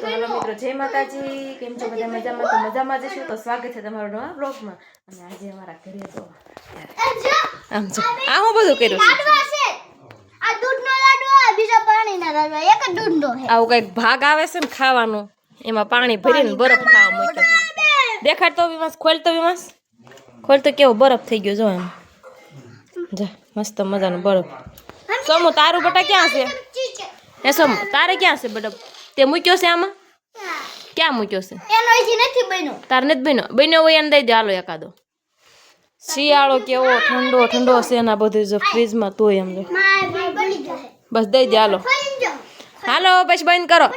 તો હેલો મિત્રો, જય માતાજી. કેમ છો બધા? મજામાં? તો મજામાં જ છો. તો સ્વાગત છે તમારું નવા બ્લોગમાં. અને આજે અમારા ઘરે તો આમ જો આ હું બધું કર્યું છે. આ દૂધનો લાડવો, બીજો પાણીના લાડવા, એક જ દૂધનો છે. આવું કઈક ભાગ આવે છે ને ખાવાનું, એમાં પાણી ભરીને બરફ ખાવા મૂક્યો. દેખાડ તો વિમાસ, ખોલ તો વિમાસ, ખોલ તો કેવો બરફ થઈ ગયો જો એમ. જા મસ્ત મજાનો બરફ. સોમુ તારું બટા ક્યાં છે? એ સોમુ તારે ક્યાં છે બટા? તે મૂક્યો છે આમાં? ક્યાં મૂક્યો છે? એનો હજી નથી બન્યો. તાર નથી બન્યો? બન્યો હોય એને દઈ દે હાલો એકાદો. શિયાળો કેવો ઠંડો ઠંડો છે ને આ બધું જો ફ્રીજમાં તોય એમ જો. બસ દઈ દે હાલો. હાલો બસ બંધ કરો.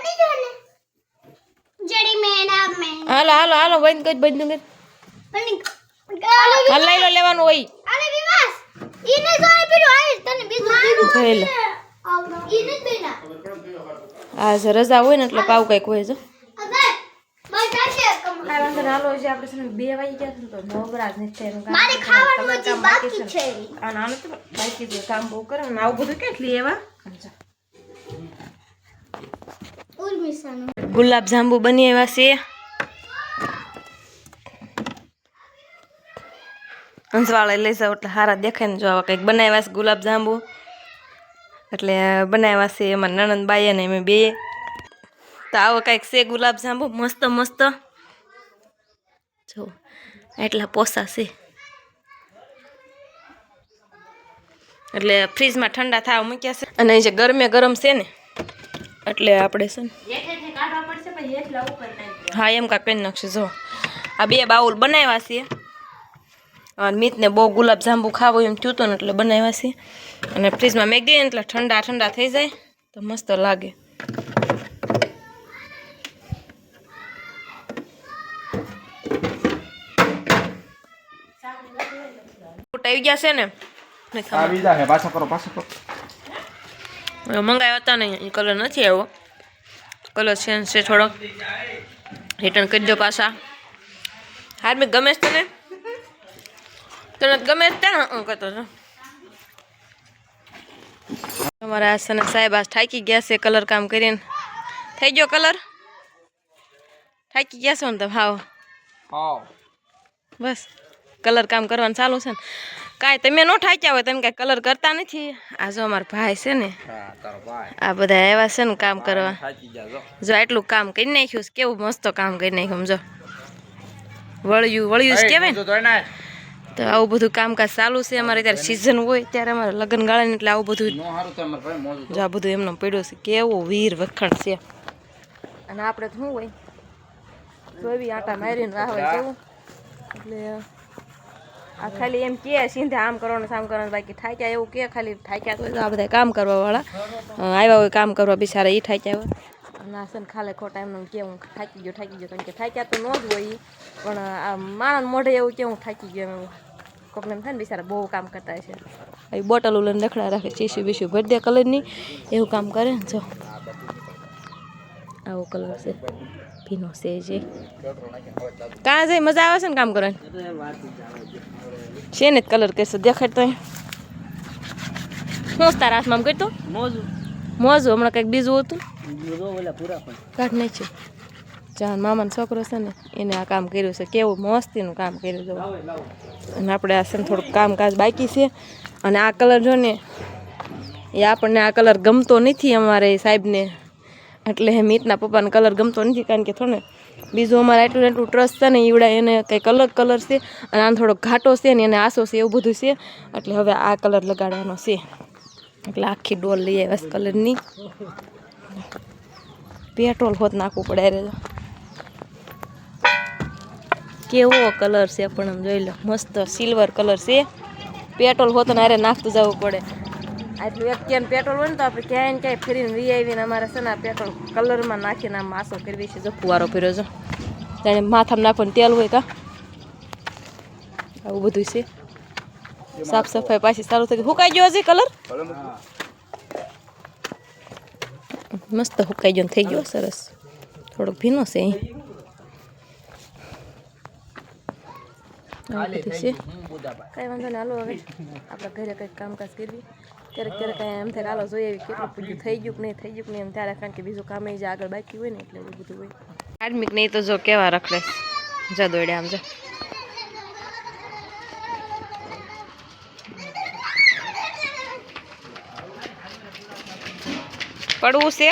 હાલો હાલો હાલો બંધ કરી બંધ કરી. હાલ લઈ લો લેવાનું હોય. જોઈ લો. આ રજા હોય ને એટલે પાવ કઈક હોય જો. હાલો છે આપણે છે 2 વાગી ગયા છે તો નવરાજ નથી બાકી છે કામ બહુ કરે ને આવું બધું કેટલી એવા ગુલાબ જાંબુ બની એવા છે. અંશવાળા લઈ જાવ એટલે હારા દેખાય ને જો આવા કંઈક બનાવ્યા છે ગુલાબ જાંબુ એટલે બનાવ્યા છે એમાં નણંદબાઈ ને અમે બે. તો આવો કંઈક છે ગુલાબ જાંબુ મસ્ત મસ્ત જો એટલા પોસા છે એટલે ફ્રીજમાં ઠંડા થવા મૂક્યા છે. અને જે ગરમે ગરમ છે ને એટલે આપણે છે ને હા એમ કાંઈ કરી નાખશે. જો આ 2 બાઉલ બનાવ્યા છે અને મીતને બહુ ગુલાબ જાંબુ ખાવું એમ થયું હતું ને એટલે બનાવ્યા છે. અને ફ્રીજમાં મેં દઈએ એટલે ઠંડા ઠંડા થઈ જાય તો મસ્ત લાગે. આવી ગયા છે ને મંગાવ્યા હતા ને એ કલર નથી આવ્યો. કલર ચેન્જ છે થોડોક. રિટર્ન કરી દો પાછા. હાર મેં ગમે છે તને? તને ગમે છે ને કહેતો છો. અમારા આસન સાહેબ આ થાકી ગયા છે કલર કામ કરીને. થઈ ગયો કલર? થાકી ગયા છો ને તમે? હાવ બસ કલર કામ કરવાનું ચાલુ છે ને. કાંઈ તમે ન થાક્યા હોય તમે કાંઈ કલર કરતા નથી. આ જો અમારા ભાઈ છે ને આ બધા આવ્યા છે ને કામ કરવા. જો આટલું કામ કરી નાખ્યું છે. કેવું મસ્ત કામ કરી નાખ્યું જો. વળ્યું કહેવાય ને. તો આવું બધું કામકાજ ચાલુ છે અમારે. ત્યારે સિઝન હોય ત્યારે અમારે લગ્ન ગાળાને એટલે આવું બધું જો આ બધું એમને પડ્યું છે. કેવું વીર વખણ છે. અને આપણે તો શું હોય જોઈ આટા મારીને રાહવે કેવું એટલે આ ખાલી એમ કે સીધા આમ કરવાનું આમ કરવાનું બાકી થાક્યા એવું કે ખાલી થાક્યા તો આ બધા કામ કરવાવાળા આવ્યા હોય કામ કરવા બિચારા એ થાક્યા હોય. અને આ છે ને ખાલે ખોટા એમને કે હું થાકી ગયો કારણ કે થાક્યા તો ન જ હોય પણ આ માણસ મોઢે એવું કે હું થાકી ગયો એમ કોકને એમ થાય ને બિચારા બહુ કામ કરતા છે. એ બોટલો લઈને રખડા રાખે ચીસી બીસી ભરી દે કલરની એવું કામ કરે ને. જો આવો કલર છે ભીનો છે જે કાં જાય મજા આવે છે ને કામ કરવાની છે ને કલર કહેશે દેખાડ તો શું તારા હાથમાં કરતો મોજું હમણાં કંઈક બીજું હતું કાઢ નહીં છે. જાન મામાનો છોકરો છે ને એને આ કામ કર્યું છે. કેવું મસ્તીનું કામ કર્યું છે. અને આપણે આ છે ને થોડુંક કામકાજ બાકી છે. અને આ કલર જો ને એ આપણને આ કલર ગમતો નથી અમારે સાહેબને એટલે મીતના પપ્પાને કલર ગમતો નથી કારણ કે થોડું બીજું અમારે એટલું એટલું ટ્રસ્ટ છે ને ઈવડા એને કંઈક અલગ કલર છે અને આમ થોડોક ઘાટો છે ને એને આસો છે એવું બધું છે એટલે હવે આ કલર લગાડવાનો છે. એટલે આખી ડોલ લઈ આવ્યા કલરની. પેટ્રોલ હોત નાખવું પડે અરે કેવો કલર છે પણ આમ જોઈ લો મસ્ત સિલ્વર કલર છે. પેટ્રોલ હોત ને અરે નાખતું જવું પડે. આટલું એક કેન પેટ્રોલ હોય ને તો આપણે ક્યાંય ને ક્યાંય ફરીને વી આવીને અમારે છે ને પેટ્રોલ કલરમાં નાખીને આમ માસો કરવી છે. જો ફુવારો ફર્યો જો જાણે માથામાં નાખવાનું તેલ હોય કા આવું બધું છે. સાફ સફાઈ પાછી ચાલુ થઈ ગઈ. સુકાઈ ગયો હજી કલર મસ્ત સુકાઈ ગયો થઈ ગયો સરસ. થોડોક ભીનો છે અહીં આવું બધું છે. કાંઈ વાંધો ને હાલો હવે આપણા ઘરે કંઈક કામકાજ કરવી ક્યારેક એમ થાય કાલો જોઈએ કેટલું પૂજ્યું થઈ ગયું કે નહીં એમ ત્યારે કારણ કે બીજું કામ જ આગળ બાકી હોય ને એટલે એવું બધું હોય. ધાર્મિક નહીં તો જો કેવા રખડે જા દોડે આમ જા. પડવું છે